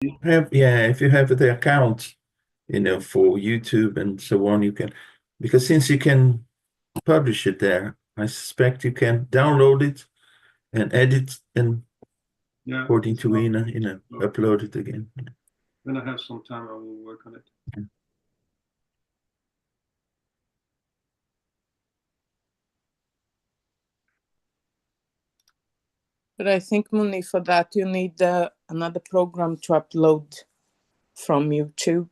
If you have the account, for YouTube and so on, you can, because since you can publish it there, I suspect you can download it and edit and Yeah, according it's to not. Ina, upload it again. When I have some time, I will work on it. But I think, Muni, for that you need another program to upload from YouTube.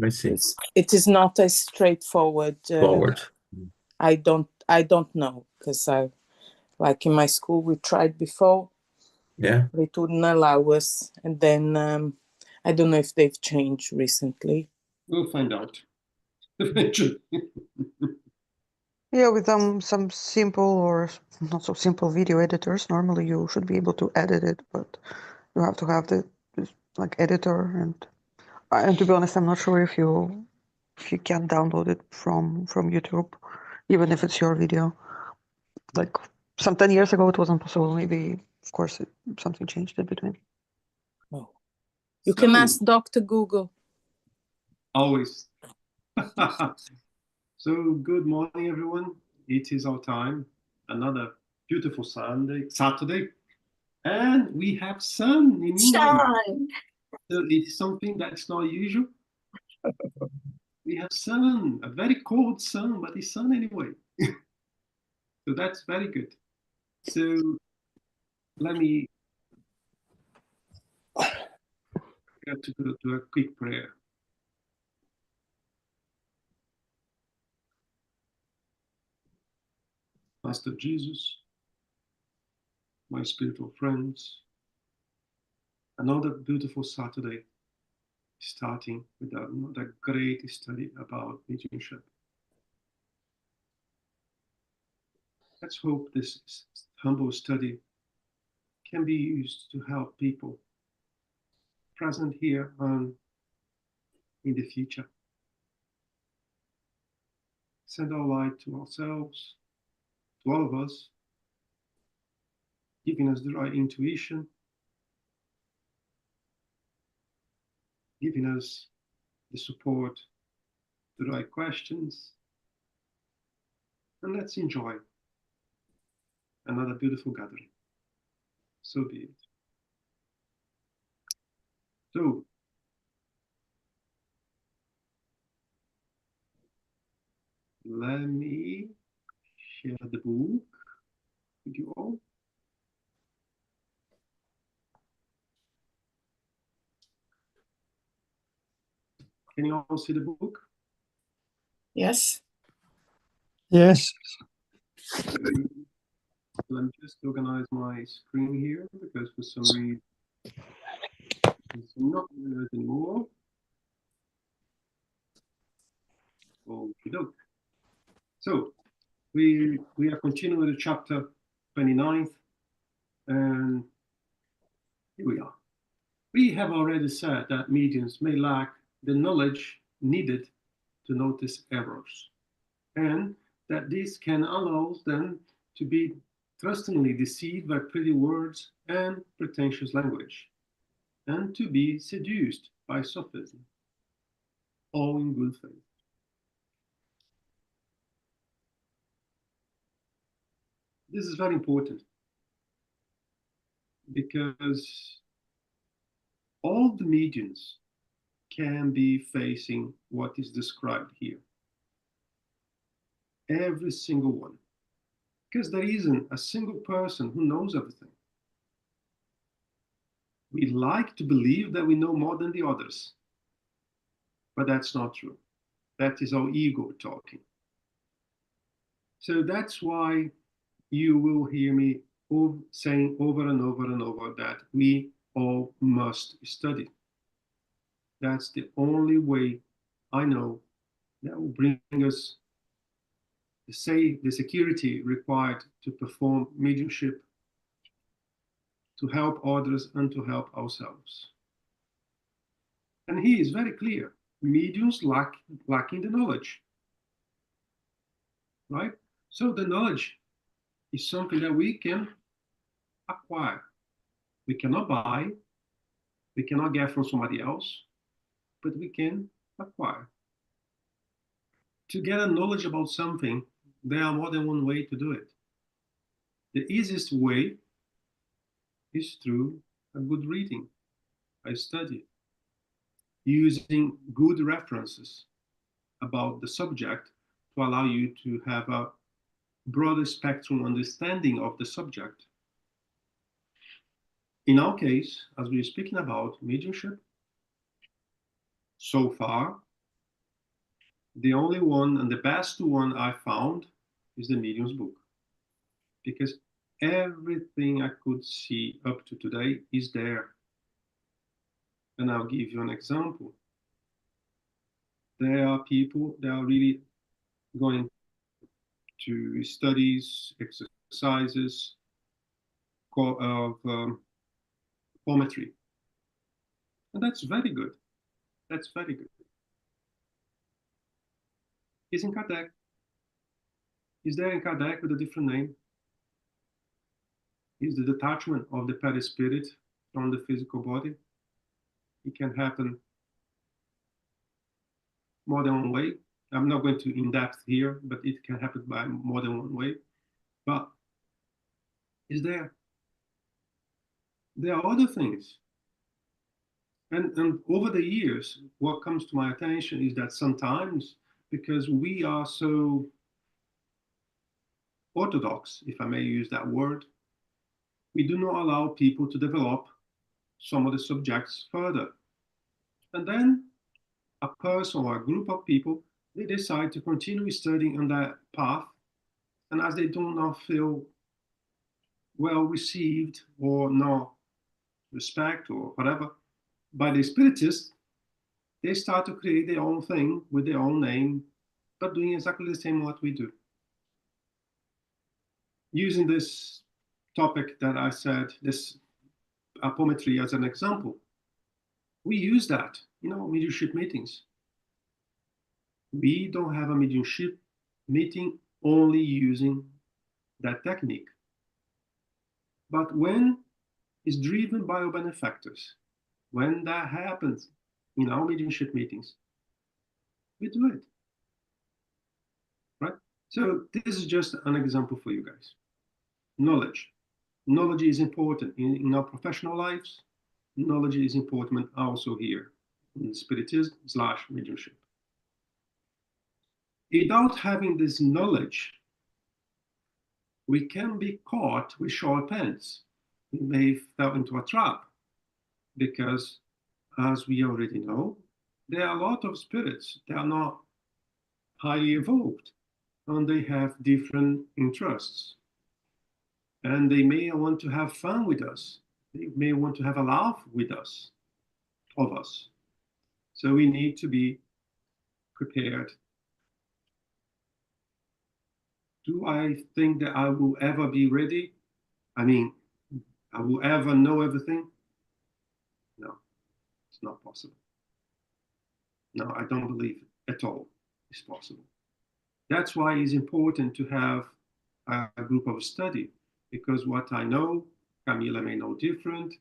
I see. It is not as straightforward. Forward. I don't know, because like in my school we tried before. Yeah. But it wouldn't allow us, and then I don't know if they've changed recently. We'll find out eventually. Yeah, with some simple or not so simple video editors, normally you should be able to edit it, but you have to have the like editor, and to be honest, I'm not sure if you can download it from YouTube, even if it's your video. Like some 10 years ago, it wasn't possible. Maybe, of course, something changed in between. Oh. You can ask Dr. Google. Always. So good morning, everyone. It is our time. Another beautiful Saturday, and we have sun in England. So it's something that's not usual. We have sun, a very cold sun, but it's sun anyway. So that's very good. So let me get to go to a quick prayer. Master Jesus, my spiritual friends, another beautiful Saturday, starting with another great study about mediumship. Let's hope this humble study can be used to help people present here and in the future. Send our light to ourselves, to all of us, giving us the right intuition, giving us the support, the right questions, and let's enjoy another beautiful gathering. So be it. So, let me share the book with you all. Can you all see the book? Yes. Yes. Let me just organize my screen here, because for some reason it's not there anymore. Okie doke. So we are continuing with chapter 29th, and here we are. We have already said that mediums may lack the knowledge needed to notice errors, and that this can allow them to be trustingly deceived by pretty words and pretentious language, and to be seduced by sophism, all in good faith. This is very important, because all the mediums can be facing what is described here. Every single one. Because there isn't a single person who knows everything. We like to believe that we know more than the others, but that's not true. That is our ego talking. So that's why you will hear me saying over and over and over that we all must study. That's the only way I know that will bring us the security required to perform mediumship, to help others and to help ourselves. And he is very clear. Mediums lacking the knowledge. Right? So the knowledge is something that we can acquire. We cannot buy, we cannot get from somebody else, but we can acquire. To get a knowledge about something, there are more than one way to do it. The easiest way is through a good reading, a study, using good references about the subject to allow you to have a broader spectrum understanding of the subject. In our case, as we're speaking about mediumship, so far, the only one and the best one I found is the Medium's book. Because everything I could see up to today is there. And I'll give you an example. There are people that are really going to studies, exercises of poetry. And that's very good. That's very good. He's in Kardec. He's there in Kardec with a different name. Is the detachment of the perispirit from the physical body. It can happen more than one way. I'm not going to in depth here, but it can happen by more than one way. But is there? There are other things. And over the years, what comes to my attention is that sometimes, because we are so orthodox, if I may use that word, we do not allow people to develop some of the subjects further. And then a person or a group of people, they decide to continue studying on that path. And as they do not feel well received or no respect or whatever by the spiritists, they start to create their own thing with their own name, but doing exactly the same what we do. Using this topic that I said, this apometry as an example, we use that in our mediumship meetings. We don't have a mediumship meeting only using that technique. But when it's driven by our benefactors, when that happens in our mediumship meetings, we do it. Right? So this is just an example for you guys. Knowledge. Knowledge is important in our professional lives. Knowledge is important also here in spiritism/mediumship. Without having this knowledge, we can be caught with short ends. We may fall into a trap because, as we already know, there are a lot of spirits that are not highly evolved and they have different interests. And they may want to have fun with us. They may want to have a laugh with us, of us. So we need to be prepared. Do I think that I will ever be ready? I mean, I will ever know everything? No, it's not possible. No, I don't believe at all it's possible. That's why it's important to have a group of study, because what I know, Camila may know different,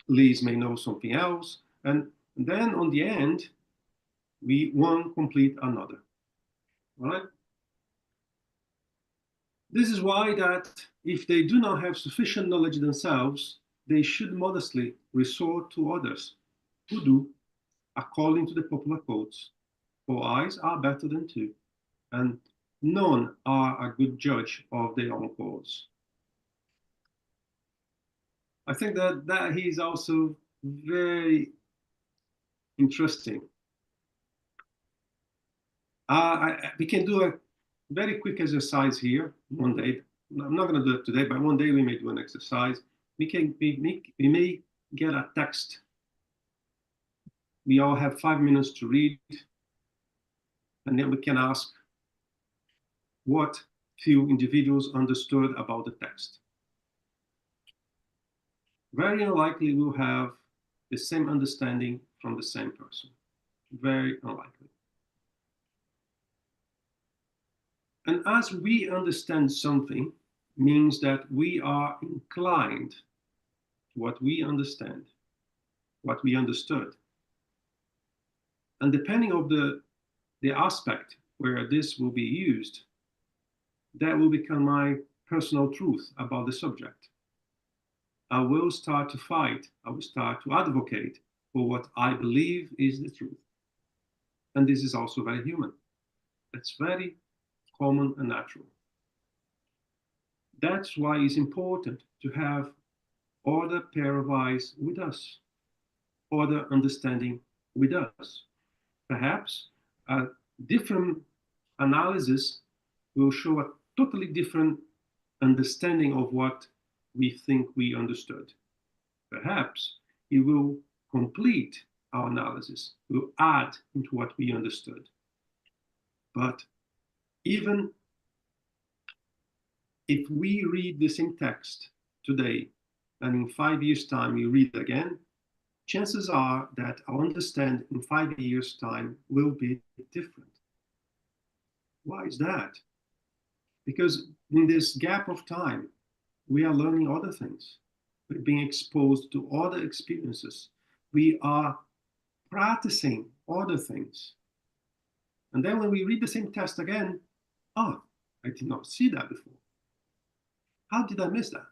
Liz may know something else, and then on the end, we one complete another. All right? This is why that if they do not have sufficient knowledge themselves, they should modestly resort to others who do, according to the popular quotes, for eyes are better than two, and none are a good judge of their own cause. I think that he is also very interesting. We can do a very quick exercise here one day. I'm not going to do it today, but one day we may do an exercise. We may get a text. We all have 5 minutes to read, and then we can ask what few individuals understood about the text. Very unlikely we'll have the same understanding from the same person. Very unlikely. And as we understand something, means that we are inclined what we understand, what we understood. And depending on the aspect where this will be used, that will become my personal truth about the subject. I will start to fight, I will start to advocate for what I believe is the truth. And this is also very human. It's very common and natural. That's why it's important to have other pair of eyes with us, other understanding with us. Perhaps a different analysis will show a totally different understanding of what we think we understood. Perhaps it will complete our analysis, will add into what we understood. But even if we read the same text today, and in 5 years' time we read it again, chances are that our understanding in 5 years' time will be different. Why is that? Because in this gap of time, we are learning other things. We're being exposed to other experiences. We are practicing other things. And then when we read the same text again, oh, I did not see that before. How did I miss that?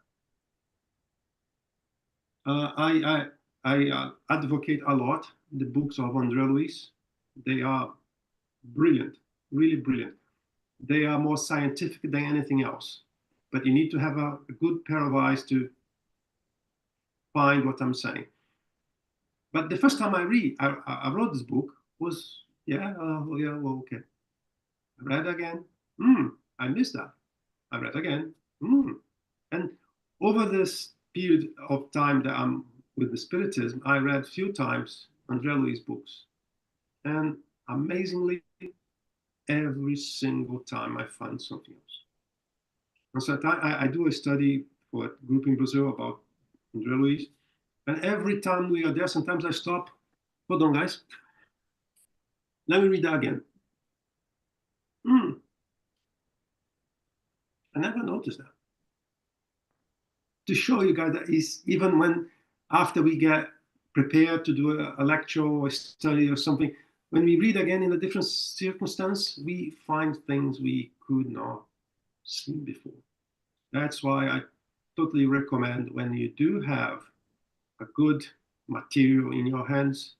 I advocate a lot the books of André Luiz. They are brilliant, really brilliant. They are more scientific than anything else. But you need to have a good pair of eyes to find what I'm saying. But the first time I wrote this book was, well, okay. I read again. I missed that. I read again. And over this period of time that I'm with the Spiritism, I read a few times André Luiz books. And amazingly, every single time I find something else. And so I do a study for a group in Brazil about André Luiz. And every time we are there, sometimes I stop. Hold on, guys. Let me read that again. I never noticed that. To show you guys that is even when after we get prepared to do a lecture or a study or something, when we read again in a different circumstance, we find things we could not see before. That's why I totally recommend when you do have a good material in your hands.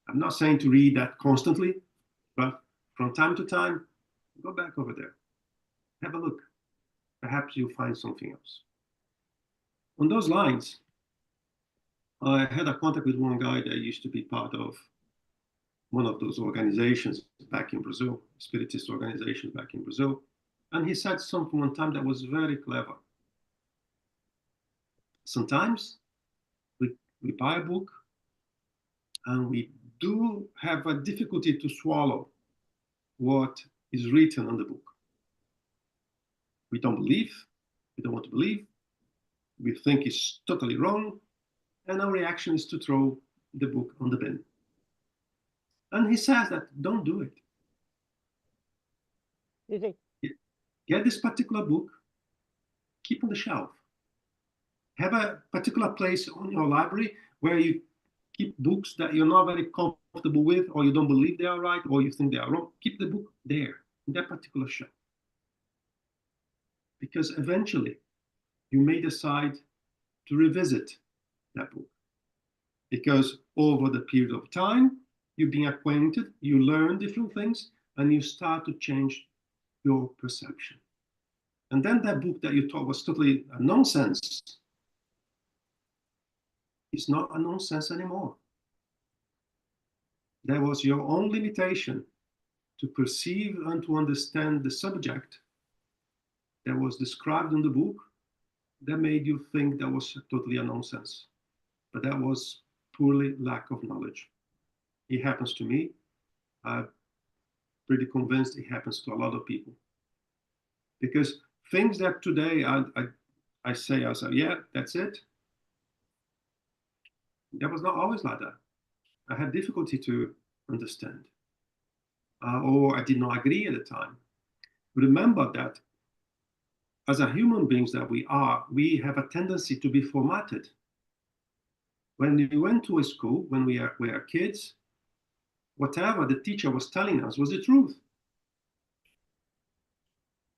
I'm not saying to read that constantly, but from time to time, go back over there. Have a look. Perhaps you'll find something else. On those lines, I had a contact with one guy that used to be part of one of those organizations back in Brazil, Spiritist organizations back in Brazil. And he said something one time that was very clever. Sometimes we buy a book and we do have a difficulty to swallow what is written on the book. We don't believe, we don't want to believe, we think it's totally wrong, and our reaction is to throw the book on the bin. And he says that don't do it. Get this particular book, keep on the shelf. Have a particular place on your library where you keep books that you're not very comfortable with, or you don't believe they are right, or you think they are wrong. Keep the book there, in that particular shelf. Because eventually, you may decide to revisit that book. Because over the period of time, you've been acquainted, you learn different things, and you start to change your perception. And then that book that you thought was totally a nonsense is not a nonsense anymore. That was your own limitation to perceive and to understand the subject that was described in the book that made you think that was totally a nonsense. But that was purely lack of knowledge. It happens to me. I'm pretty convinced it happens to a lot of people. Because things that today I say, yeah, that's it. That was not always like that. I had difficulty to understand. Or I did not agree at the time. Remember that as a human beings that we are, we have a tendency to be formatted When we went to a school, when we were kids, whatever the teacher was telling us was the truth.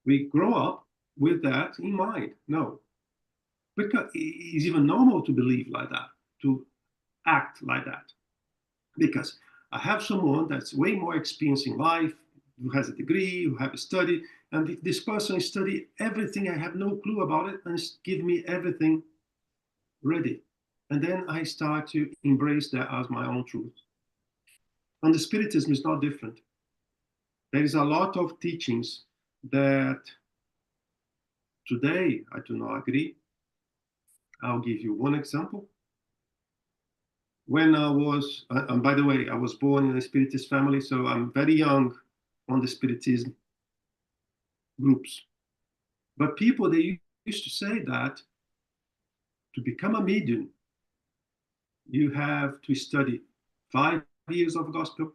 We grow up with that in mind. No, because it's even normal to believe like that, to act like that. Because I have someone that's way more experienced in life, who has a degree, who have a study, and this person is study everything, I have no clue about it, and give me everything ready. And then I start to embrace that as my own truth. And the Spiritism is not different. There is a lot of teachings that today I do not agree. I'll give you one example. When I was, and by the way, I was born in a Spiritist family, so I'm very young on the Spiritism groups. But people, they used to say that to become a medium, you have to study 5 years of gospel,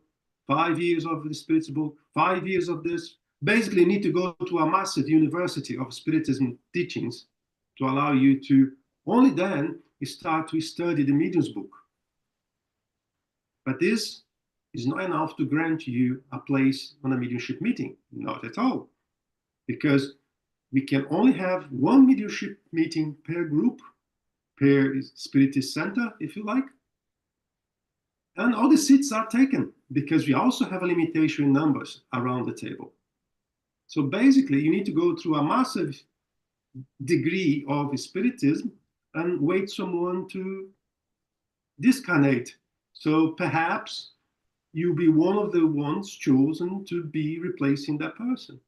5 years of the Spirit's book, 5 years of this. Basically, you need to go to a massive university of Spiritism teachings to allow you to, only then you start to study the medium's book. But this is not enough to grant you a place on a mediumship meeting, not at all. Because we can only have one mediumship meeting per group, per Spiritist center, if you like. And all the seats are taken because we also have a limitation in numbers around the table. So basically, you need to go through a massive degree of Spiritism and wait someone to discarnate. So perhaps you'll be one of the ones chosen to be replacing that person.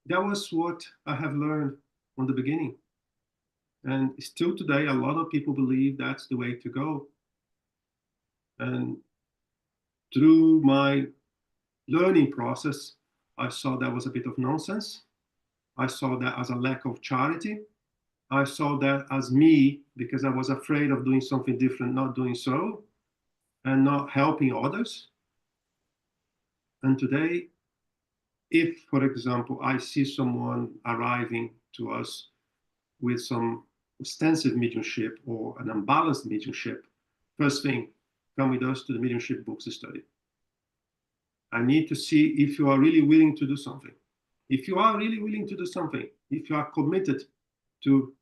That was what I have learned from the beginning. And still today, a lot of people believe that's the way to go. And through my learning process, I saw that was a bit of nonsense. I saw that as a lack of charity. I saw that as me, because I was afraid of doing something different, not doing so, and not helping others. And today, if, for example, I see someone arriving to us with some extensive mediumship or an unbalanced mediumship, first thing, come with us to the mediumship books study. I need to see if you are really willing to do something. If you are really willing to do something, if you are committed to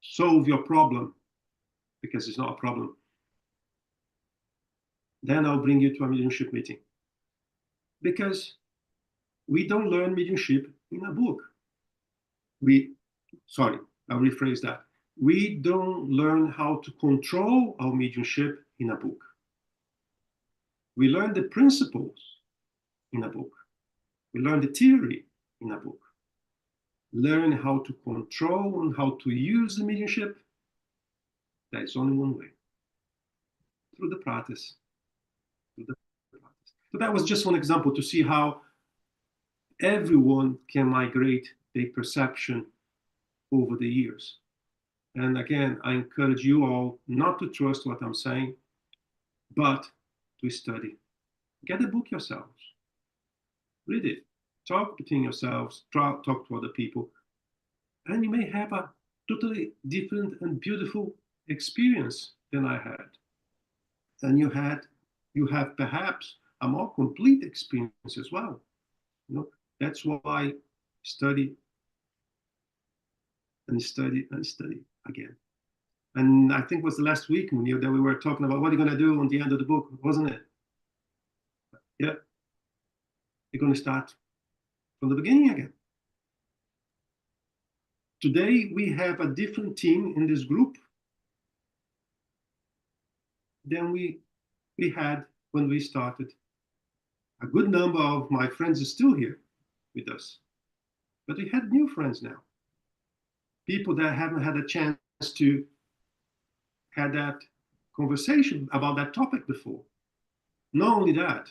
solve your problem, because it's not a problem, then I'll bring you to a mediumship meeting. Because we don't learn mediumship in a book. I'll rephrase that. We don't learn how to control our mediumship in a book. We learn the principles in a book. We learn the theory in a book. Learn how to control and how to use the mediumship. There is only one way. Through the practice. So that was just one example to see how everyone can migrate their perception over the years. And again, I encourage you all not to trust what I'm saying, but to study. Get the book yourselves. Read it. Talk between yourselves. Talk to other people. And you may have a totally different and beautiful experience than I had. And you have perhaps a more complete experience as well. That's why study and study and study again. And I think it was the last week, Munir, that we were talking about what are you going to do on the end of the book, wasn't it? Yeah. You're going to start from the beginning again. Today, we have a different team in this group than we had when we started. A good number of my friends are still here with us. But we had new friends now. People that haven't had a chance to have that conversation about that topic before. Not only that,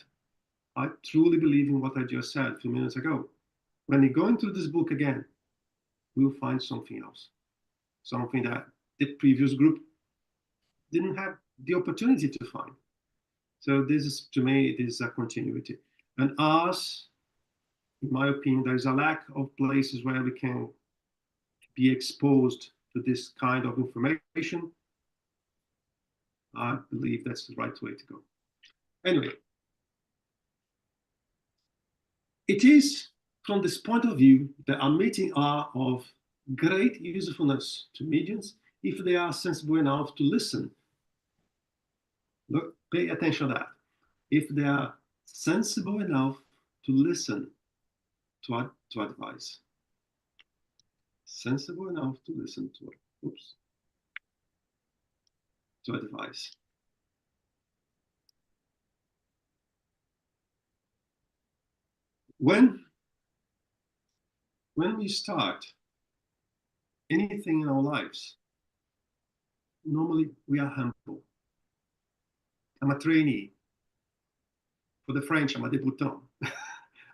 I truly believe in what I just said a few minutes ago. When you go into this book again, we'll find something else. Something that the previous group didn't have the opportunity to find. So this is, to me, this is a continuity. And us, in my opinion, there's a lack of places where we can be exposed to this kind of information, I believe that's the right way to go. Anyway, it is from this point of view that our meetings are of great usefulness to mediums if they are sensible enough to listen. Look, pay attention to that. If they are sensible enough to listen to advice. Sensible enough to listen to advice. When we start anything in our lives, normally we are humble. I'm a trainee. For the French, I'm a débutant.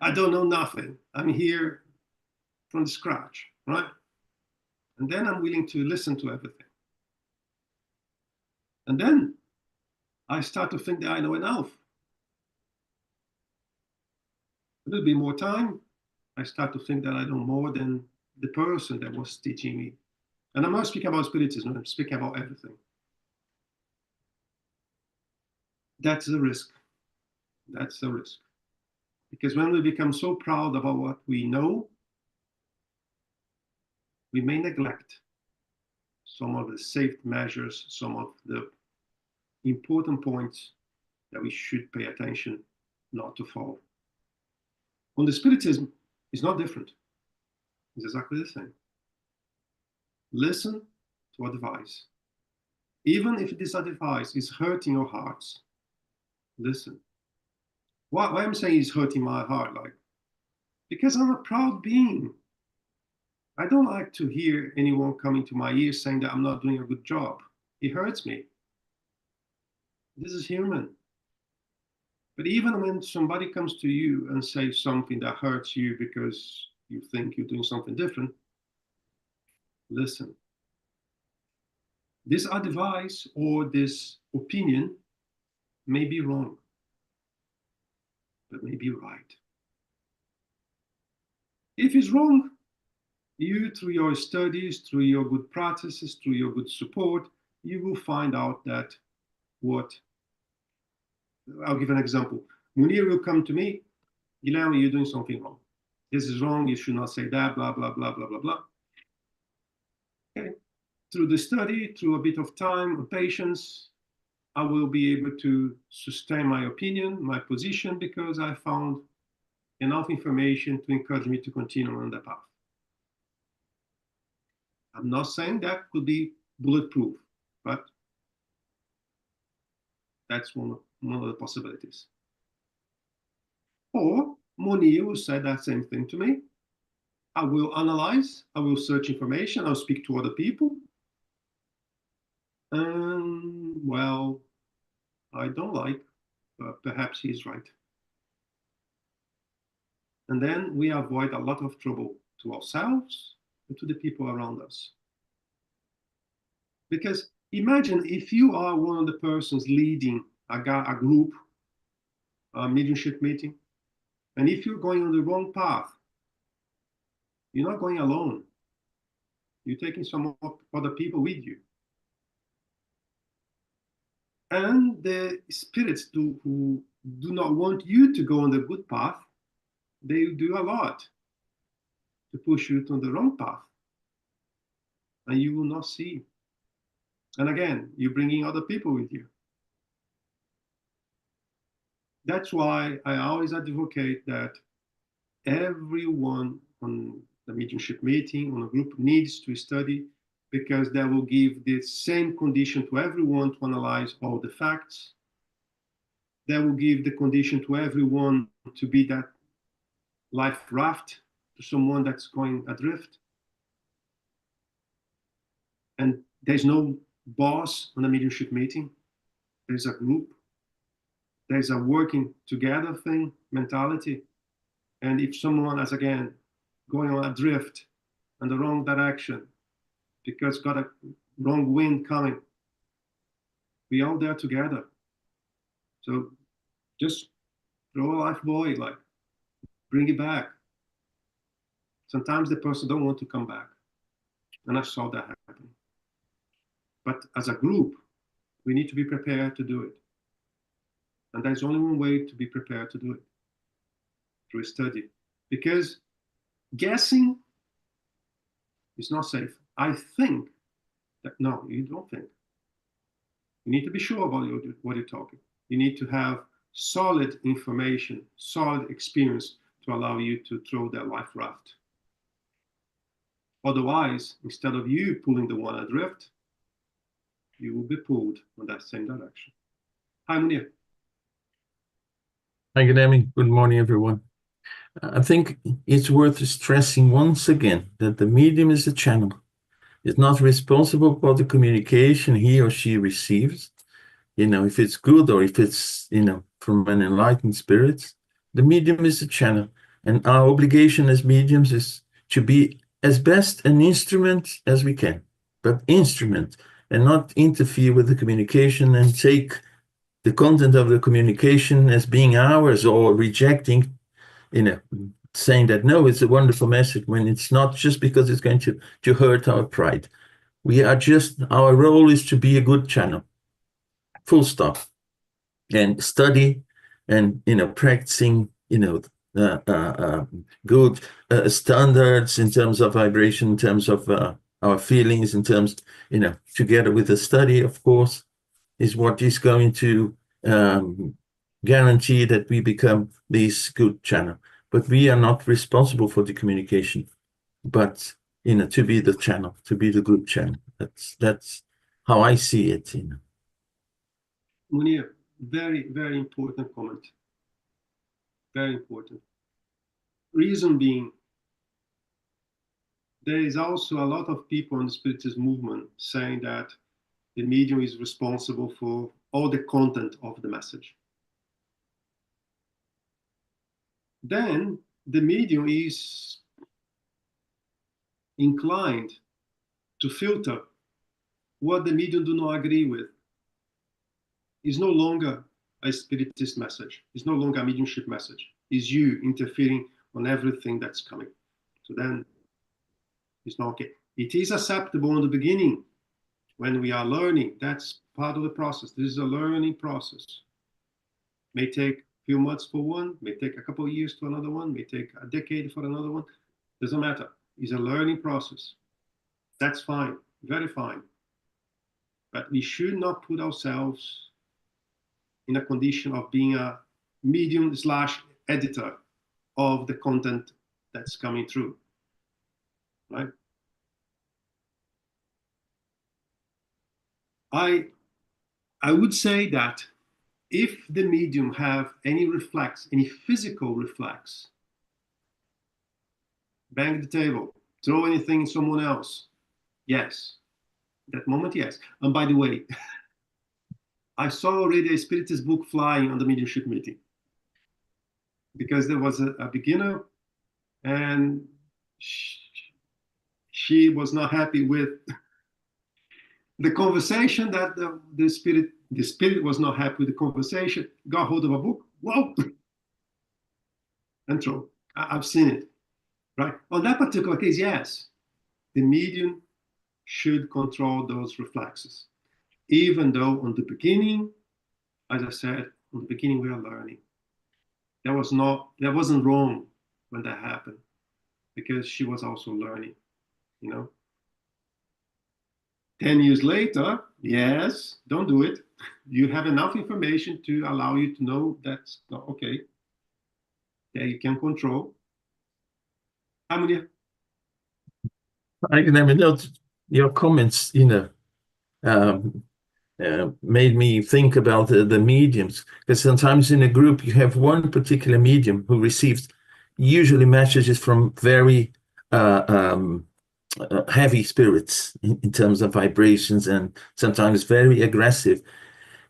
I don't know nothing. I'm here from the scratch, right? And then I'm willing to listen to everything. And then I start to think that I know enough. A little bit more time, I start to think that I know more than the person that was teaching me. And I'm not speaking about spiritism, I'm speaking about everything. That's a risk. That's a risk. Because when we become so proud about what we know, we may neglect some of the safe measures, some of the important points that we should pay attention not to fall. On the spiritism, it's not different. It's exactly the same. Listen to advice. Even if this advice is hurting your hearts, listen. Why I'm saying it's hurting my heart, like, because I'm a proud being. I don't like to hear anyone coming to my ears saying that I'm not doing a good job. It hurts me. This is human. But even when somebody comes to you and says something that hurts you because you think you're doing something different, listen. This advice or this opinion may be wrong, but may be right. If it's wrong, you, through your studies, through your good practices, through your good support, you will find out that what. I'll give an example. Munir will come to me, Guilherme, you're doing something wrong. This is wrong, you should not say that, blah, blah, blah, blah, blah, blah. Okay. Through the study, through a bit of time and patience, I will be able to sustain my opinion, my position, because I found enough information to encourage me to continue on the path. I'm not saying that could be bulletproof, but that's one of the possibilities. Or Munir will say that same thing to me. I will analyze, I will search information, I'll speak to other people. Well, I don't like, but perhaps he's right. And then we avoid a lot of trouble to ourselves and to the people around us. Because imagine if you are one of the persons leading a group, a mediumship meeting, and if you're going on the wrong path, you're not going alone. You're taking some other people with you. And the spirits who do not want you to go on the good path, they do a lot to push you to the wrong path. And you will not see. And again, you're bringing other people with you. That's why I always advocate that everyone on the mediumship meeting, on a group, needs to study, because that will give the same condition to everyone to analyze all the facts. That will give the condition to everyone to be that life raft to someone that's going adrift. And there's no boss on a mediumship meeting. There's a group. There's a working together thing, mentality. And if someone is, again, going on adrift in the wrong direction because got a wrong wind coming, we all there together. So just throw a life buoy, like, bring it back. Sometimes the person don't want to come back. And I saw that happen. But as a group, we need to be prepared to do it. And there's only one way to be prepared to do it, through study. Because guessing is not safe. I think that, no, you don't think. You need to be sure about what you're talking. You need to have solid information, solid experience to allow you to throw that life raft. Otherwise, instead of you pulling the one adrift, you will be pulled in that same direction. Hi, Munir. Hi, Guilherme. Good morning, everyone. I think it's worth stressing once again that the medium is a channel. It's not responsible for the communication he or she receives. If it's good or if it's, from an enlightened spirit, the medium is a channel. And our obligation as mediums is to be as best an instrument as we can, but instrument, and not interfere with the communication and take the content of the communication as being ours, or rejecting, saying that, no, it's a wonderful message, when it's not, just because it's going to hurt our pride. Our role is to be a good channel, full stop, and study and, practicing, good standards in terms of vibration, in terms of our feelings, in terms, together with the study, of course, is what is going to guarantee that we become this good channel. But we are not responsible for the communication, but, to be the channel, to be the good channel. That's how I see it. Munir, very, very important comment. Very important. Reason being, there is also a lot of people in the Spiritist movement saying that the medium is responsible for all the content of the message. Then the medium is inclined to filter what the medium do not agree with. It's no longer a spiritist message. It's no longer a mediumship message. It's you interfering on everything that's coming. So then it's not okay. It is acceptable in the beginning when we are learning. That's part of the process. This is a learning process. May take a few months for one, may take a couple of years to another one, may take a decade for another one. Doesn't matter. It's a learning process. That's fine, very fine. But we should not put ourselves in a condition of being a medium/editor of the content that's coming through, right? I would say that if the medium have any reflex, any physical reflex, bang the table, throw anything at someone else, yes. That moment, yes. And by the way, I saw already a Spiritist book flying on the mediumship meeting, because there was a beginner, and she was not happy with the conversation that the spirit was not happy with the conversation, got hold of a book, whoa, and throw. I've seen it, right? On that particular case, yes, the medium should control those reflexes. Even though on the beginning, as I said, on the beginning we are learning. That wasn't wrong when that happened, because she was also learning, 10 years later, yes, don't do it. You have enough information to allow you to know that's not okay. That you can control. Amelia? I can note your comments, made me think about the mediums, because sometimes in a group you have one particular medium who receives usually messages from very heavy spirits in terms of vibrations, and sometimes very aggressive.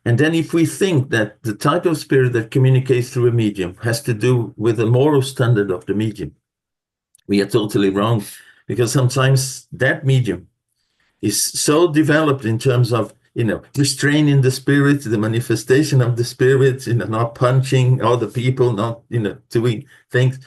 And then if we think that the type of spirit that communicates through a medium has to do with the moral standard of the medium, we are totally wrong, because sometimes that medium is so developed in terms of, restraining the spirit, the manifestation of the spirit, not punching other people, not, doing things.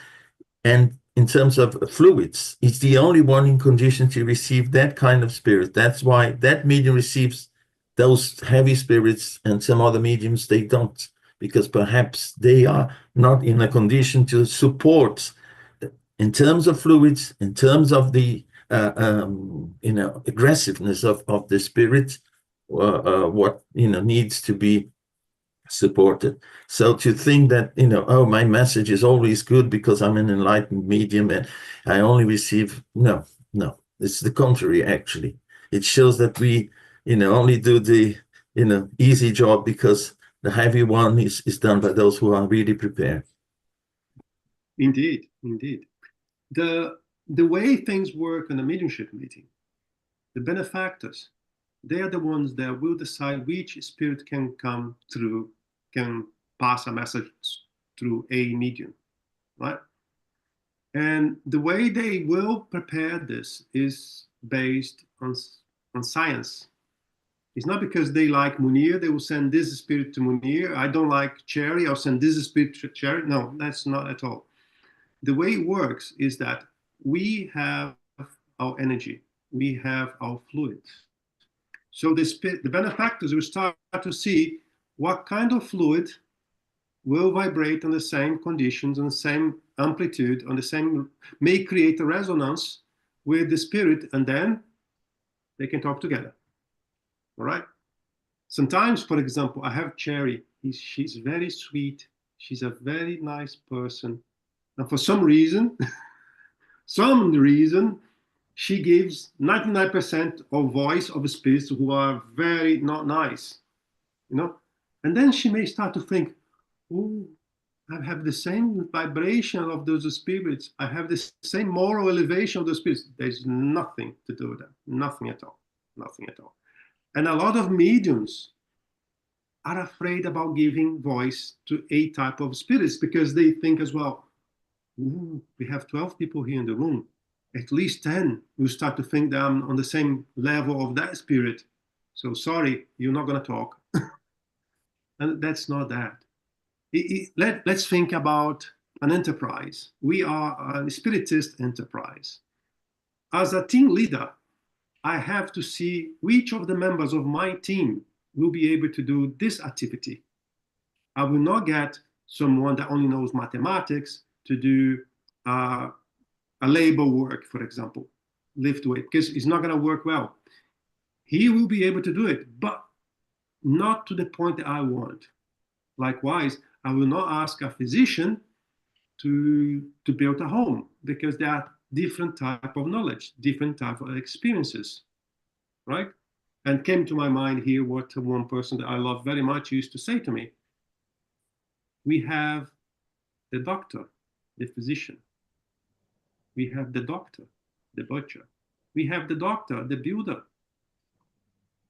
And in terms of fluids, it's the only one in condition to receive that kind of spirit. That's why that medium receives those heavy spirits, and some other mediums, they don't, because perhaps they are not in a condition to support in terms of fluids, in terms of the aggressiveness of the spirit, what needs to be supported. So to think that oh, my message is always good because I'm an enlightened medium and I only receive, no, it's the contrary. Actually, it shows that we only do the easy job, because the heavy one is done by those who are really prepared. Indeed. The way things work in a mediumship meeting, the benefactors, they are the ones that will decide which spirit can come through, can pass a message through a medium, right? And the way they will prepare this is based on science. It's not because they like Munir, they will send this spirit to Munir. I don't like Cherry, I'll send this spirit to Cherry. No, that's not at all. The way it works is that we have our energy, we have our fluids. So the benefactors will start to see what kind of fluid will vibrate on the same conditions, on the same amplitude, on the same, may create a resonance with the spirit, and then they can talk together. All right? Sometimes, for example, I have Cherry. She's very sweet. She's a very nice person. And for some reason, she gives 99% of voice of spirits who are very not nice, And then she may start to think, oh, I have the same vibration of those spirits. I have the same moral elevation of those spirits. There's nothing to do with that. Nothing at all. Nothing at all. And a lot of mediums are afraid about giving voice to a type of spirits because they think as well, we have 12 people here in the room. At least 10 will start to think that I'm on the same level of that spirit. So sorry, you're not going to talk. And that's not that. Let's think about an enterprise. We are a spiritist enterprise. As a team leader, I have to see which of the members of my team will be able to do this activity. I will not get someone that only knows mathematics to do a labor work, for example, lift weight, because it's not going to work well. He will be able to do it, but not to the point that I want. Likewise, I will not ask a physician to build a home, because there are different type of knowledge, different type of experiences, right? And came to my mind here what one person that I love very much used to say to me. We have the doctor, the physician. We have the doctor, the butcher. We have the doctor, the builder.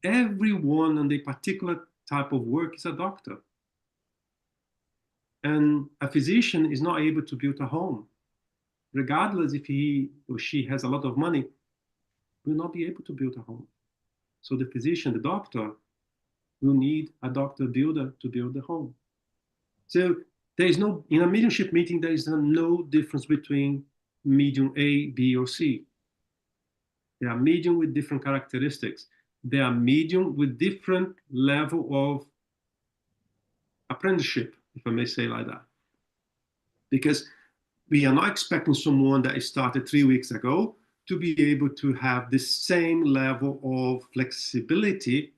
Everyone on the particular type of work is a doctor. And a physician is not able to build a home. Regardless if he or she has a lot of money, will not be able to build a home. So the physician, the doctor, will need a doctor builder to build the home. So there is no, in a mediumship meeting, there is no difference between medium A, B, or C. They are medium with different characteristics. They are medium with different level of apprenticeship, if I may say like that. Because we are not expecting someone that started 3 weeks ago to be able to have the same level of flexibility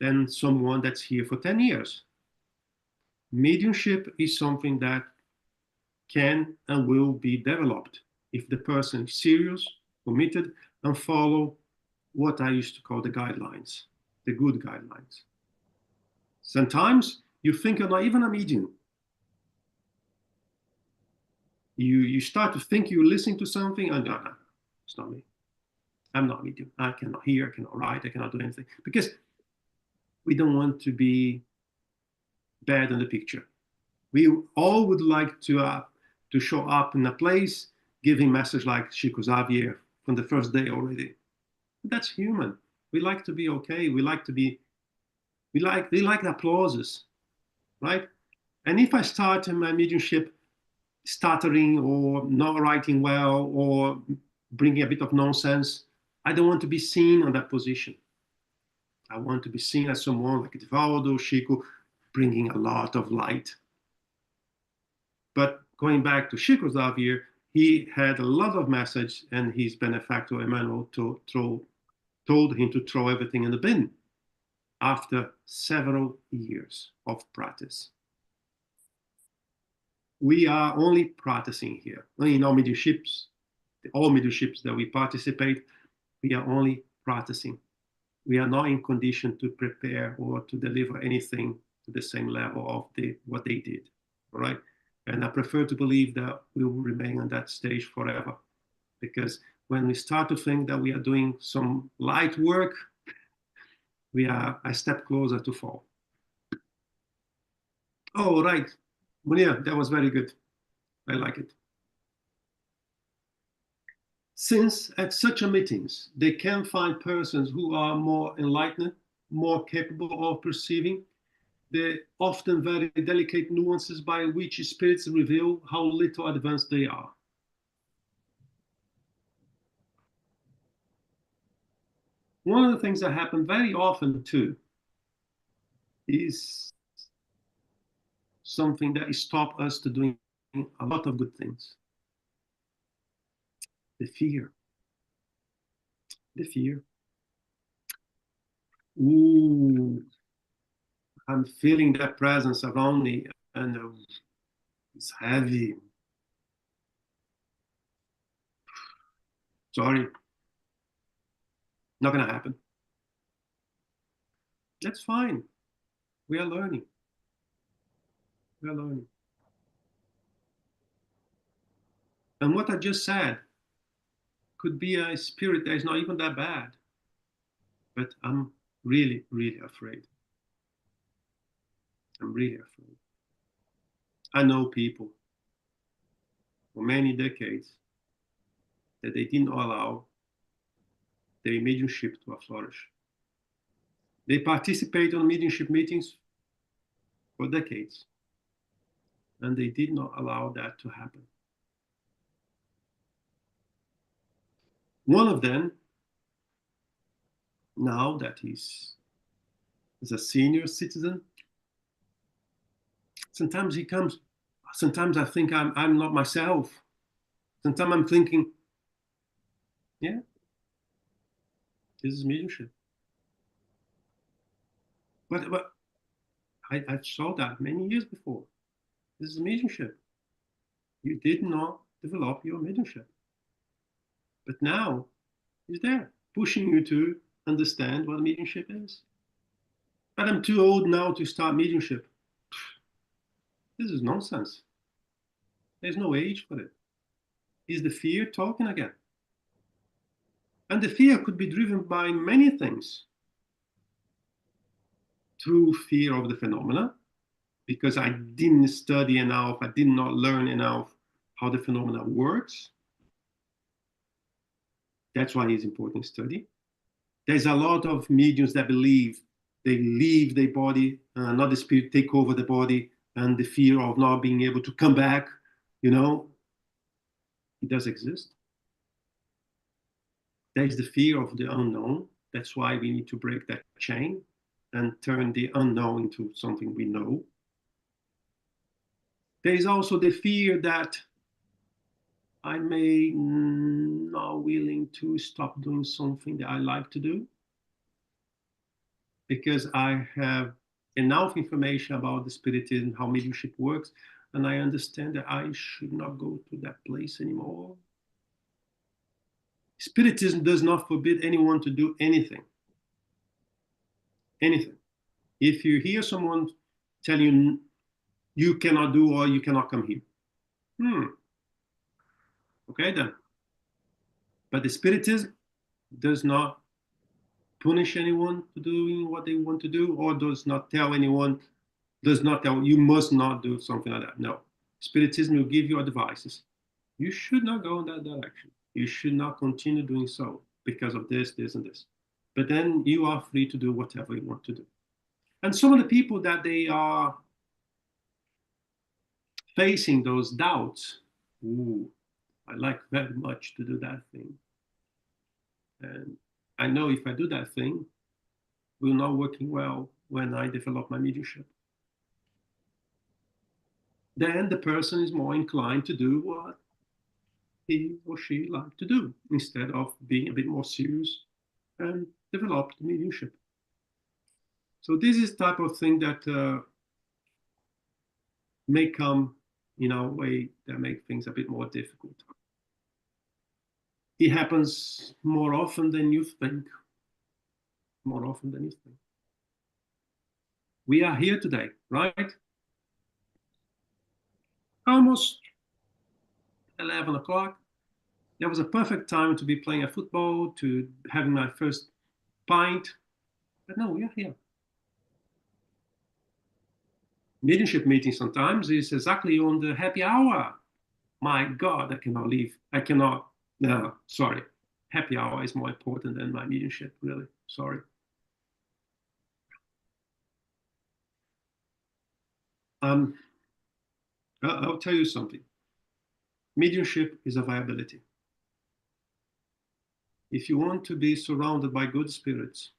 than someone that's here for 10 years. Mediumship is something that can and will be developed if the person is serious, committed, and follow what I used to call the guidelines, the good guidelines. Sometimes you think you're not even a medium. You start to think you're listening to something, and no, it's not me. I'm not medium. I cannot hear, I cannot write, I cannot do anything. Because we don't want to be bad in the picture. We all would like to show up in a place giving message like Chico Xavier from the first day already. That's human. We like to be okay. We like the applauses, right? And if I start in my mediumship stuttering or not writing well or bringing a bit of nonsense. I don't want to be seen on that position. I want to be seen as someone like Divaldo, Chico, bringing a lot of light. But going back to Chico's love here, he had a lot of message, and his benefactor Emmanuel told him to throw everything in the bin after several years of practice. We are only practicing here. In all mediumships, all mediumships that we participate, we are only practicing. We are not in condition to prepare or to deliver anything to the same level of what they did, all right? And I prefer to believe that we will remain on that stage forever, because when we start to think that we are doing some light work, we are a step closer to fall. Oh, right. Munir, that was very good. I like it. Since at such a meetings, they can find persons who are more enlightened, more capable of perceiving the often very delicate nuances by which spirits reveal how little advanced they are. One of the things that happen very often too is something that stops us to doing a lot of good things. The fear. The fear. Ooh, I'm feeling that presence around me, and it's heavy. Sorry, not gonna happen. That's fine. We are learning. We are learning. And what I just said could be a spirit that is not even that bad. But I'm really, really afraid. I'm really afraid. I know people for many decades that they didn't allow their mediumship to flourish. They participate on mediumship meetings for decades, and they did not allow that to happen. One of them, now that he's a senior citizen, sometimes he comes, sometimes I think I'm not myself. Sometimes I'm thinking, yeah, this is mediumship. But I saw that many years before. This is mediumship. You did not develop your mediumship. But now it's there, pushing you to understand what mediumship is. But I'm too old now to start mediumship. This is nonsense. There's no age for it. Is the fear talking again? And the fear could be driven by many things. Through fear of the phenomena, because I didn't study enough, I did not learn enough how the phenomena works. That's why it's important to study. There's a lot of mediums that believe they leave their body, not the spirit take over the body, and the fear of not being able to come back, it does exist. There's the fear of the unknown. That's why we need to break that chain and turn the unknown into something we know. There is also the fear that I may not willing to stop doing something that I like to do because I have enough information about the spiritism, how mediumship works, and I understand that I should not go to that place anymore. Spiritism does not forbid anyone to do anything. Anything. If you hear someone tell you, you cannot do or you cannot come here. Okay then. But the spiritism does not punish anyone for doing what they want to do, or does not tell anyone, does not tell you must not do something like that. No. Spiritism will give you advices. You should not go in that direction. You should not continue doing so because of this, this, and this. But then you are free to do whatever you want to do. And some of the people that they are facing those doubts, ooh, I like very much to do that thing. And I know if I do that thing, we're not working well when I develop my mediumship. Then the person is more inclined to do what he or she like to do instead of being a bit more serious and develop the mediumship. So this is type of thing that may come in a way that make things a bit more difficult. It happens more often than you think. More often than you think. We are here today, right? Almost 11 o'clock. There was a perfect time to be playing a football, to having my first pint. But no, we are here. Mediumship meeting sometimes is exactly on the happy hour. My God, I cannot leave. I cannot. No, sorry. Happy hour is more important than my mediumship, really. Sorry. I'll tell you something. Mediumship is a viability. If you want to be surrounded by good spirits,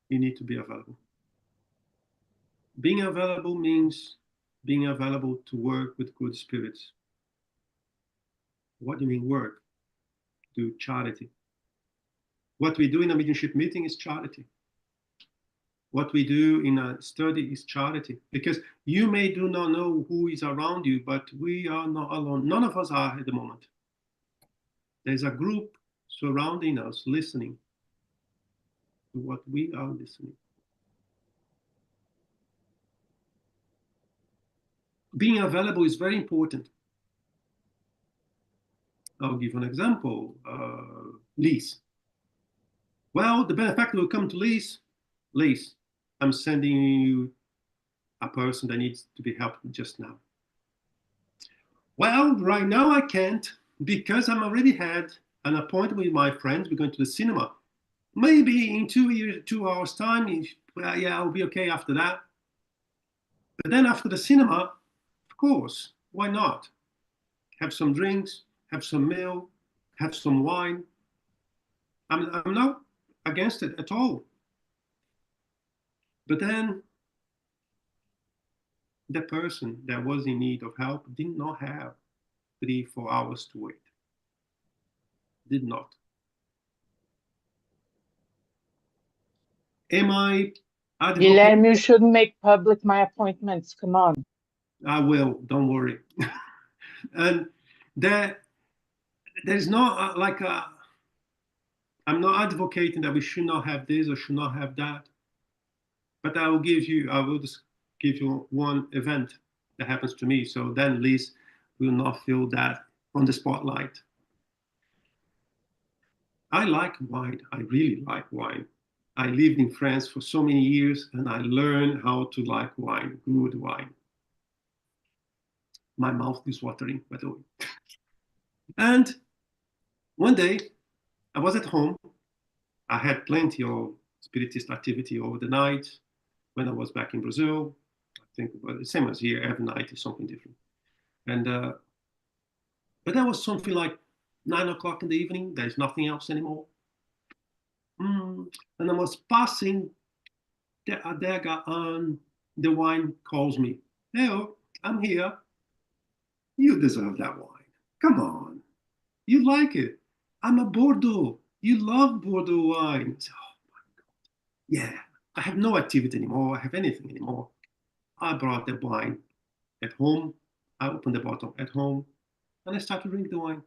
you need to be available. Being available means being available to work with good spirits. What do you mean work? Do charity. What we do in a mediumship meeting is charity. What we do in a study is charity. Because you may do not know who is around you, but we are not alone. None of us are at the moment. There's a group surrounding us, listening to what we are listening. Being available is very important. I'll give an example. Lease. Well, the benefactor will come to Lease. Lease, I'm sending you a person that needs to be helped just now. Well, right now I can't because I'm already had an appointment with my friends. We're going to the cinema. Maybe in 2 hours time, yeah, I'll be okay after that. But then after the cinema, of course, why not? Have some drinks, have some meal, have some wine. I'm not against it at all. But then the person that was in need of help did not have 3-4 hours to wait. Did not. Am I advocating? Guilherme, you shouldn't make public my appointments. Come on. I will, don't worry. And there's not like I'm not advocating that we should not have this or should not have that. But I will just give you one event that happens to me. So then at least we will not feel that on the spotlight. I like wine. I really like wine. I lived in France for so many years and I learned how to like wine, good wine. My mouth is watering, by the way. And one day I was at home. I had plenty of spiritist activity over the night when I was back in Brazil. I think about the same as here, every night is something different. And but that was something like 9 o'clock in the evening. There's nothing else anymore. And I was passing the adega and the wine calls me. Hey, I'm here. You deserve that wine. Come on. You like it. I'm a Bordeaux. You love Bordeaux wine. I say, oh my God. Yeah, I have no activity anymore. I have anything anymore. I brought the wine at home. I opened the bottle at home and I started drinking the wine.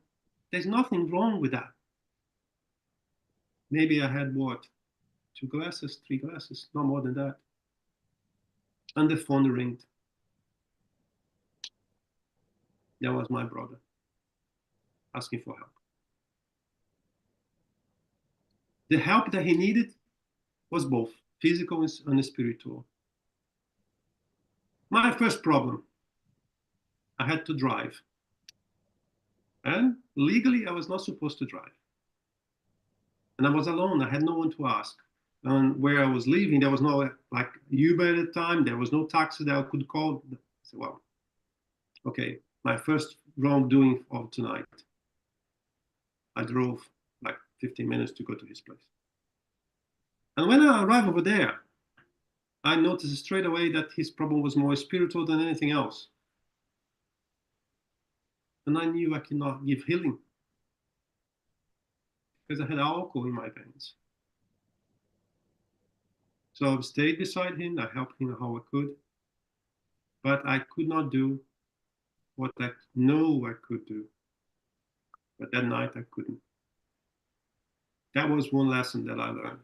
There's nothing wrong with that. Maybe I had what? 2 glasses, 3 glasses, no more than that. And the phone ringed. That was my brother asking for help. The help that he needed was both physical and spiritual. My first problem, I had to drive. And legally, I was not supposed to drive. And I was alone. I had no one to ask. And where I was living, there was no like Uber at the time. There was no taxi that I could call. I said, well, Okay, my first wrongdoing of tonight. I drove like 15 minutes to go to his place. And when I arrived over there, I noticed straight away that his problem was more spiritual than anything else. And I knew I could not give healing because I had alcohol in my veins. So I stayed beside him, I helped him how I could, but I could not do what I know I could do. But that night I couldn't. That was one lesson that I learned.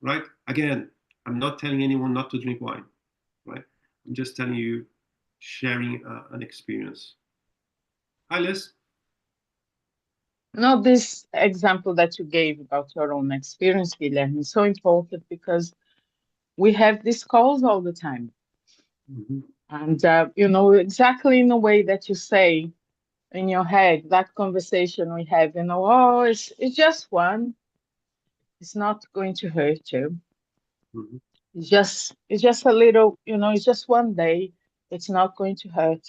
Right? Again, I'm not telling anyone not to drink wine, right? I'm just telling you, sharing an experience. Hi, Liz. No, this example that you gave about your own experience, Guilherme, is so important because we have these calls all the time. Mm-hmm. And, exactly in the way that you say in your head, that conversation we have, oh, it's just one. It's not going to hurt you. Mm-hmm. It's just a little, it's just one day. It's not going to hurt.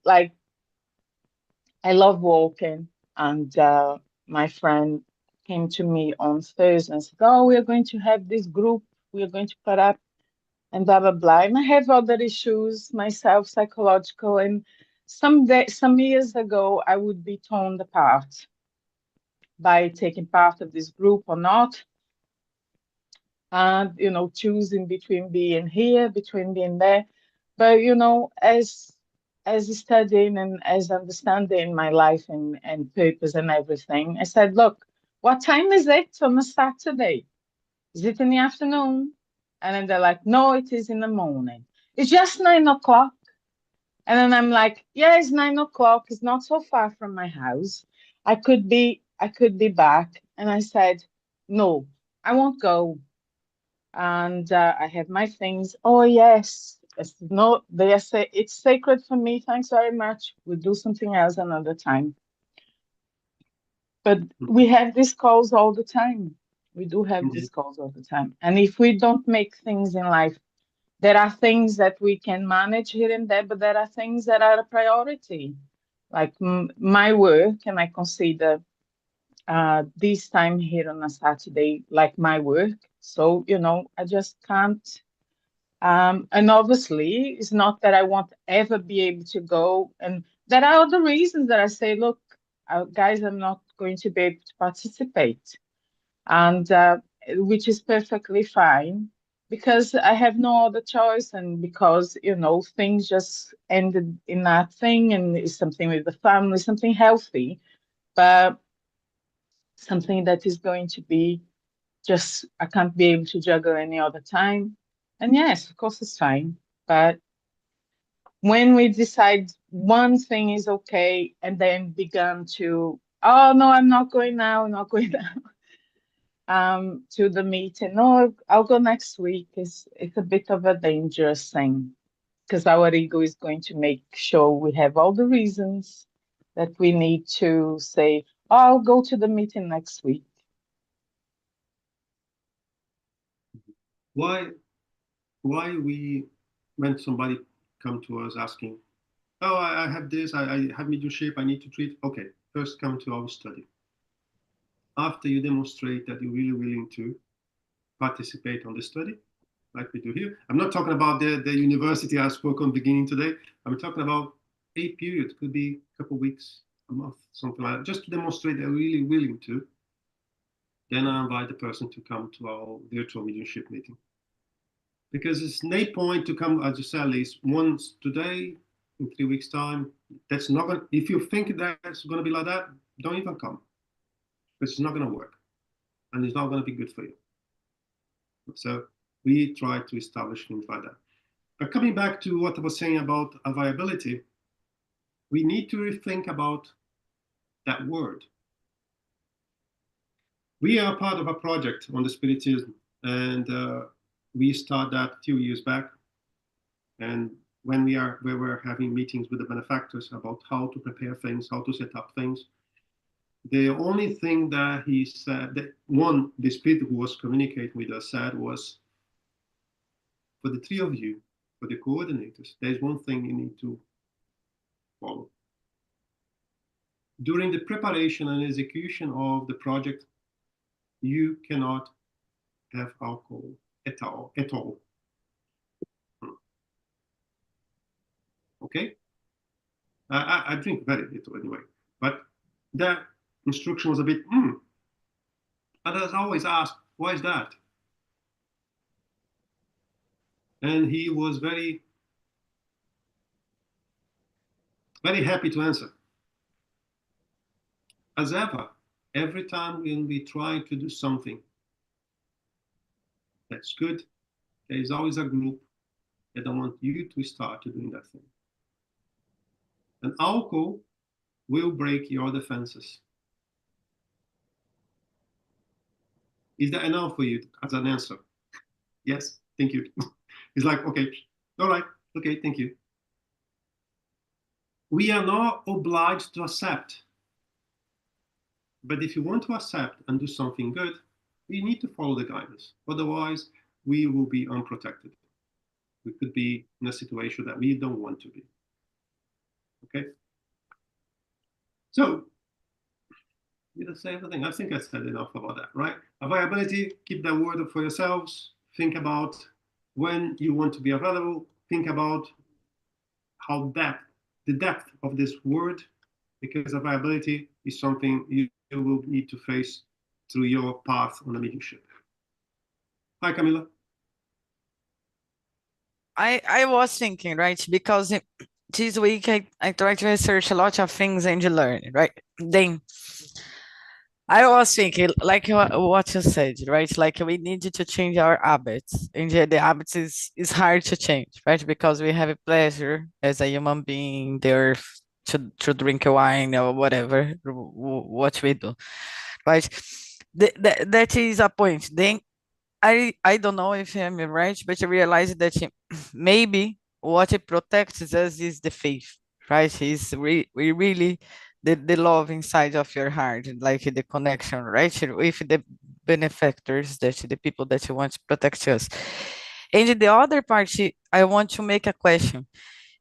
Like I love walking, and my friend came to me on Thursday and said, "Oh, we are going to have this group. We are going to put up and blah blah blah." And I have other issues myself, psychological, and some years ago, I would be torn apart by taking part of this group or not, and choosing between being here, between being there. But as studying and as understanding my life and purpose and everything, I said, look, what time is it on a Saturday? Is it in the afternoon? And then they're like, no, it is in the morning. It's just 9 o'clock. And then I'm like, yeah, it's 9 o'clock. It's not so far from my house. I could be back. And I said, no, I won't go. And I have my things. Oh yes, no, they say it's sacred for me. Thanks very much. We'll do something else another time. But we have these calls all the time. We do have these calls all the time. And if we don't make things in life, there are things that we can manage here and there, but there are things that are a priority, like my work, and I consider this time here on a Saturday like my work. So I just can't. And obviously, it's not that I won't ever be able to go. And there are other reasons that I say, look, guys, I'm not going to be able to participate. And which is perfectly fine because I have no other choice. And because, things just ended in that thing and it's something with the family, something healthy, but something that is going to be just I can't be able to juggle any other time. And yes, of course it's fine. But when we decide one thing is okay and then began to, oh no, I'm not going now, I'm not going now, to the meeting. No, I'll go next week. It's a bit of a dangerous thing because our ego is going to make sure we have all the reasons that we need to say, oh, I'll go to the meeting next week. Why when somebody come to us asking, oh, I have this, I have medium shape, I need to treat. Okay, first come to our study. After you demonstrate that you're really willing to participate on the study, like we do here. I'm not talking about the university I spoke on beginning today. I'm talking about a period, could be a couple of weeks, a month, something like that, just to demonstrate they're really willing to. Then I invite the person to come to our virtual mediumship meeting. Because it's no point to come, as you said, at least once today, in 3 weeks' time. That's not going. If you think that's going to be like that, don't even come. Because it's not going to work, and it's not going to be good for you. So we try to establish things like that. But coming back to what I was saying about viability, we need to rethink about that word. We are part of a project on the Spiritism, and we started that a few years back. And when we were having meetings with the benefactors about how to prepare things, how to set up things, the only thing that he said, that the spirit who was communicating with us said was, for the three of you, for the coordinators, there's one thing you need to follow. During the preparation and execution of the project, you cannot have alcohol at all. Okay? I drink very little anyway, but that instruction was a bit, And I always ask, why is that? And he was very, very happy to answer. As ever, every time when we try to do something that's good, there is always a group that don't want you to start doing that thing. And alcohol will break your defenses. Is that enough for you as an answer? Yes, thank you. It's like, okay, all right, okay, thank you. We are not obliged to accept. But if you want to accept and do something good, we need to follow the guidance. Otherwise, we will be unprotected. We could be in a situation that we don't want to be. Okay? So, did I say everything? I think I said enough about that, right? Availability, keep that word for yourselves. Think about when you want to be available. Think about how the depth of this word, because availability is something you will need to face through your path on the mediumship. Hi, Camila. I was thinking, right? Because this week I tried to research a lot of things and learn, right? Then I was thinking, like what you said, right? Like we needed to change our habits, and the habits is hard to change, right? Because we have a pleasure as a human being there to drink wine or whatever, what we do, right? That is a point. Then I don't know if I'm right, but I realized that maybe what it protects us is the faith, right? Is we really the love inside of your heart, like the connection, right? With the benefactors, that the people that you want to protect us. And the other part, I want to make a question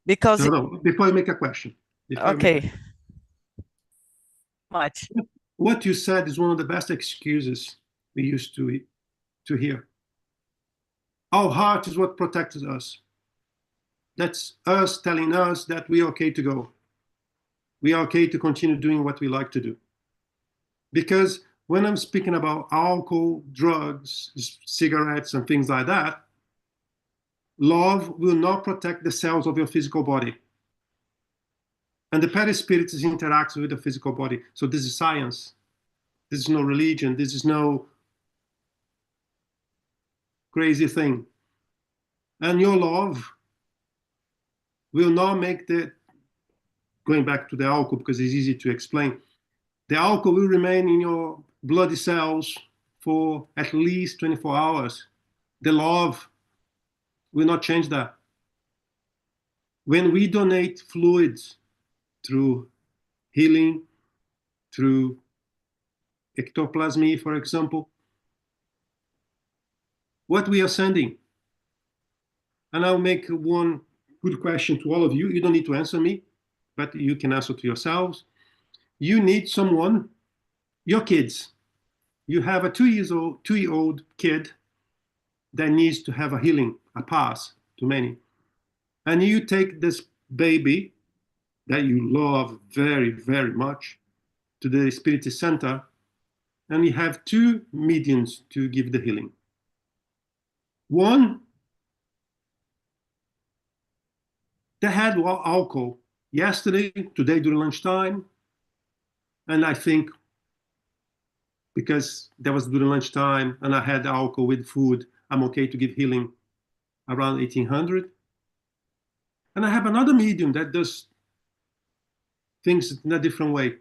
because No, before you make a question. Okay. Much. What you said is one of the best excuses we used to hear. Our heart is what protects us. That's us telling us that we're okay to go. We are okay to continue doing what we like to do. Because when I'm speaking about alcohol, drugs, cigarettes, and things like that, love will not protect the cells of your physical body. And the perispirit interacts with the physical body. So this is science. This is no religion. This is no crazy thing. And your love will not make going back to the alcohol because it's easy to explain, the alcohol will remain in your bloody cells for at least 24 hours. The love will not change that. When we donate fluids through healing, through ectoplasmy, for example, what we are sending, and I'll make one good question to all of you. You don't need to answer me, but you can answer to yourselves. You need someone, your kids. You have a 2-year-old kid that needs to have a healing, a pass to many. And you take this baby that you love very, very much to the Spirit Center, and you have 2 mediums to give the healing. One, they had alcohol yesterday, today during lunchtime, and I think because that was during lunchtime and I had alcohol with food, I'm okay to give healing around 1800. And I have another medium that does things in a different way,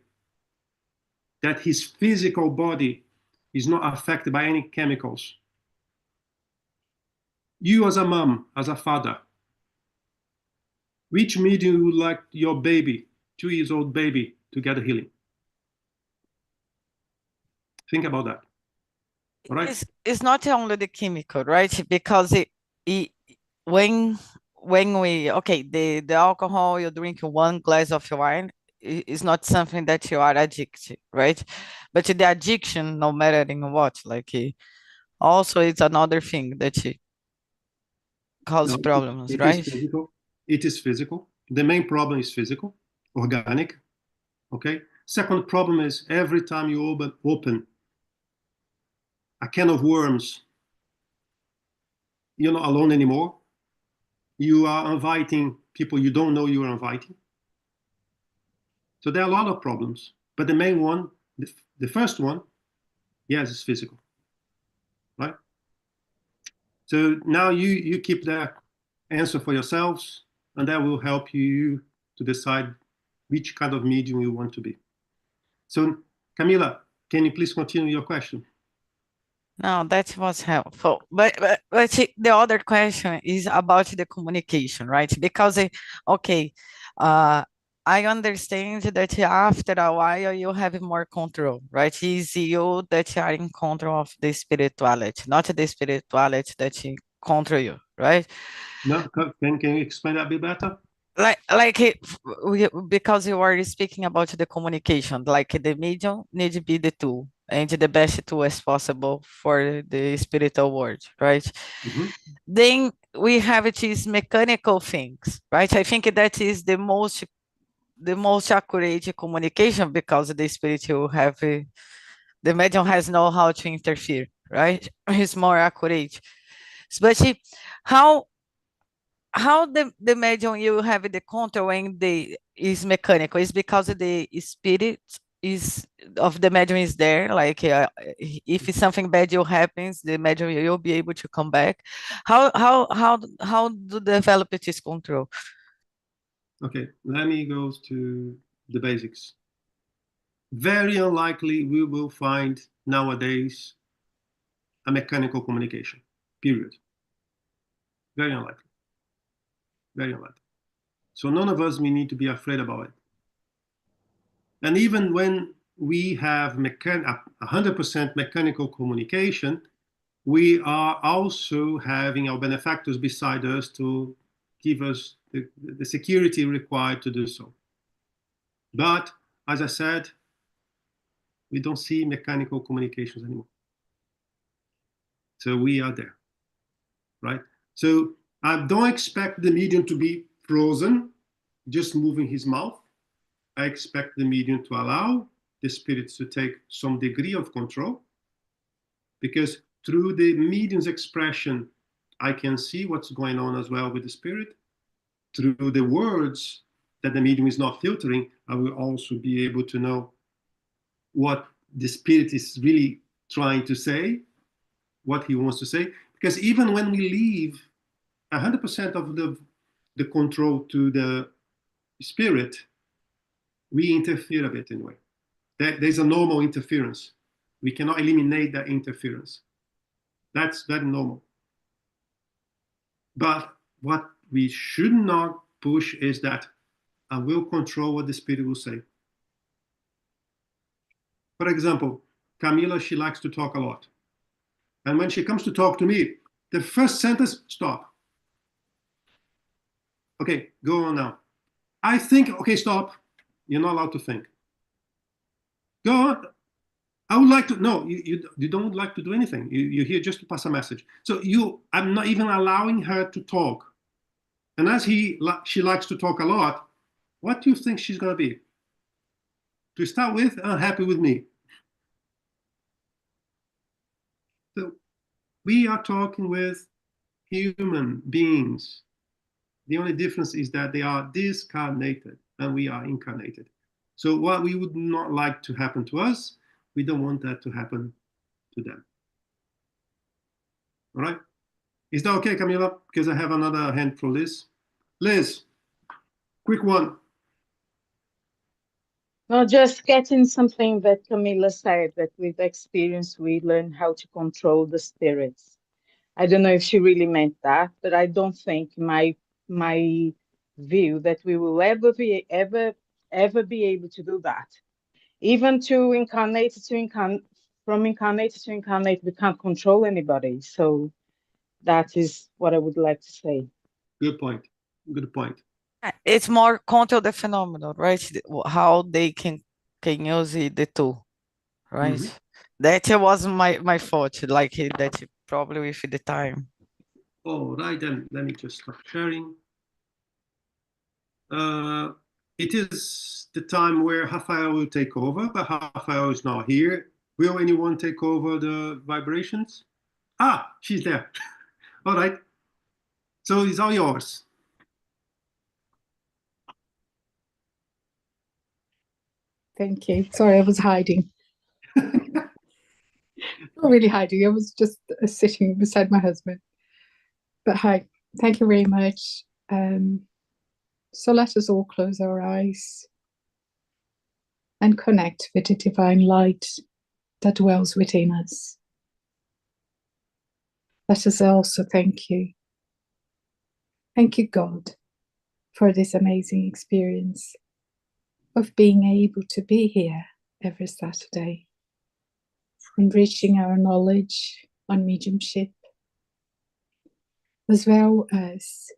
that his physical body is not affected by any chemicals. You as a mom, as a father, which medium would like your baby, 2-year-old baby, to get a healing? Think about that. All right? It's not only the chemical, right? Because when when we okay, the alcohol, you drink 1 glass of wine is not something that you are addicted, right? But the addiction, no matter in what, like also it's another thing that cause No, problems, it is right? physical. It is physical. The main problem is physical, organic. Okay. Second problem is every time you open a can of worms, you're not alone anymore. You are inviting people you don't know you are inviting. So there are a lot of problems. But the main one, the first one, yes, is physical. Right? So now you keep that answer for yourselves, and that will help you to decide which kind of medium you want to be. So, Camila, can you please continue your question? No, that was helpful. But the other question is about the communication, right? Because okay, I understand that after a while you have more control, right? It's you that are in control of the spirituality, not the spirituality that control you, right? No, can you explain that a bit better? Because you were speaking about the communication, like the medium need to be the tool and the best tool as possible for the spiritual world, right? Mhm. Then we have these mechanical things, right? I think that is the most accurate communication because the spirit will have the medium has know how to interfere, right? It's more accurate. But how the medium you have the control when the is mechanical is because the spirit is of the medium is there, like if something bad will happens, the medium will be able to come back. How do develop this control? Okay, let me go to the basics. Very unlikely we will find nowadays a mechanical communication, period. Very unlikely. Very unlikely. So none of us may need to be afraid about it. And even when we have 100% mechanical communication, we are also having our benefactors beside us to give us the security required to do so. But as I said, we don't see mechanical communications anymore. So we are there, right? So I don't expect the medium to be frozen, just moving his mouth. I expect the medium to allow the spirits to take some degree of control, because through the medium's expression, I can see what's going on as well with the spirit. Through the words that the medium is not filtering, I will also be able to know what the spirit is really trying to say, what he wants to say. Because even when we leave 100% of the control to the spirit, we interfere a bit anyway. There's a normal interference. We cannot eliminate that interference. That's very normal. But what we should not push is that I will control what the spirit will say. For example, Camila, she likes to talk a lot. And when she comes to talk to me, the first sentence, stop. Okay, go on now. I think, okay, stop. You're not allowed to think. Go on. I would like to, no, you don't like to do anything. You're here just to pass a message. So I'm not even allowing her to talk. And as she likes to talk a lot, what do you think she's going to be? To start with, unhappy with me. So we are talking with human beings. The only difference is that they are discarnated and we are incarnated. So what we would not like to happen to us, we don't want that to happen to them. All right? Is that okay, Camila? Because I have another hand for Liz. Liz, quick one. No, just getting something that Camilla said, that with experience we learn how to control the spirits. I don't know if she really meant that, but I don't think my view that we will ever be able to do that. Even from incarnate to incarnate, we can't control anybody. So that is what I would like to say. Good point. Good point. It's more control the phenomenon, right? How they can use the tool, right? Mhm. That was my fault, like that probably with the time. All right, then let me just stop sharing. It is the time where Rafael will take over, but Rafael is not here. Will anyone take over the vibrations? Ah, she's there. All right. So it's all yours. Thank you. Sorry, I was hiding. Not really hiding. I was just sitting beside my husband. But hi, thank you very much. So let us all close our eyes and connect with the divine light that dwells within us. Let us also thank you. Thank you, God, for this amazing experience of being able to be here every Saturday, enriching our knowledge on mediumship, as well as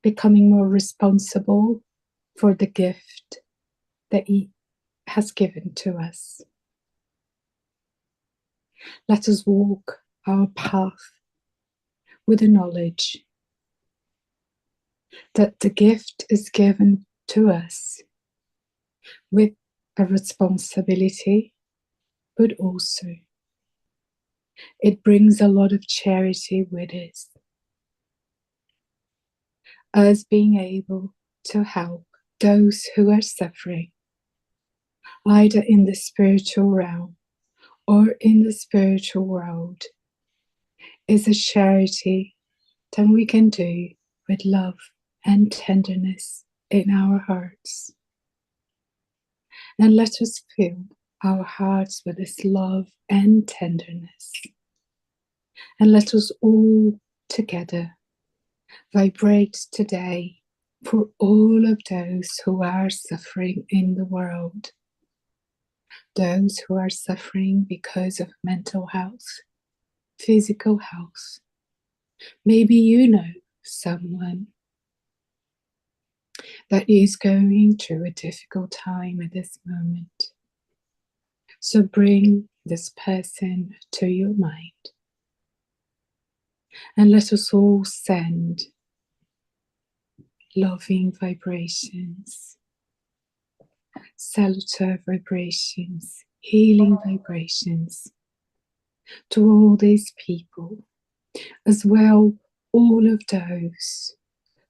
becoming more responsible for the gift that He has given to us. Let us walk our path with the knowledge that the gift is given to us with a responsibility, but also it brings a lot of charity with us. Us being able to help those who are suffering, either in the spiritual realm or in the spiritual world, is a charity that we can do with love and tenderness in our hearts. And let us fill our hearts with this love and tenderness. And let us all together vibrate today for all of those who are suffering in the world. Those who are suffering because of mental health, physical health. Maybe you know someone that is going through a difficult time at this moment. So bring this person to your mind. And let us all send loving vibrations, salutary vibrations, healing vibrations to all these people, as well all of those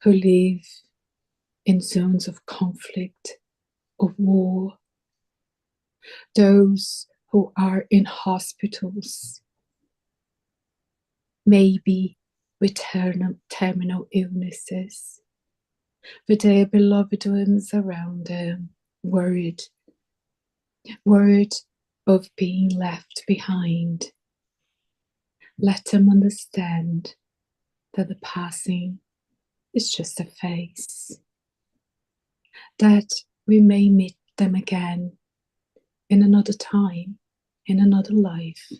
who live in zones of conflict, of war, those who are in hospitals, maybe with terminal illnesses, with their beloved ones around them, worried of being left behind. Let them understand that the passing is just a phase, that we may meet them again in another time, in another life.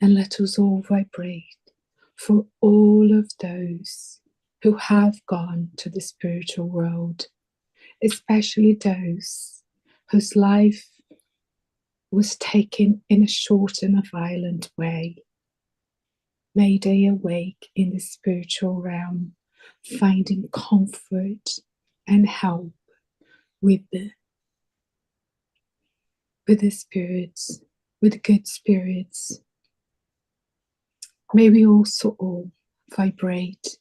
And let us all vibrate for all of those who have gone to the spiritual world, especially those whose life was taken in a short and a violent way. May they awake in the spiritual realm, finding comfort and help with the spirits, with good spirits. May we also all vibrate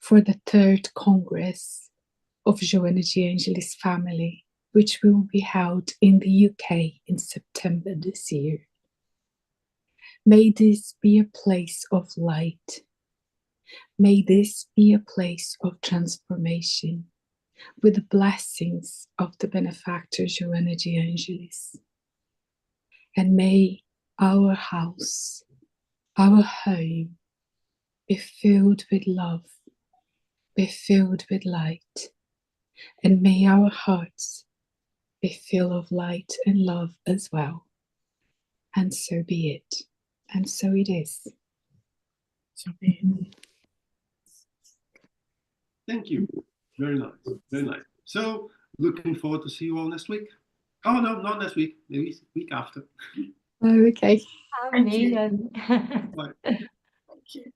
for the 3rd Congress of Joanna de Angelis family, which will be held in the UK in September this year. May this be a place of light. May this be a place of transformation with the blessings of the benefactor Joanna de Angelis. And may our house, our home, be filled with love, be filled with light, and may our hearts be filled of light and love as well. And so be it, and so it is. So be it. Thank you. Very nice. Very nice. So looking forward to see you all next week. Oh no, not next week. Maybe week after. Oh, okay. Thank you. Amazing. Bye. Thank you.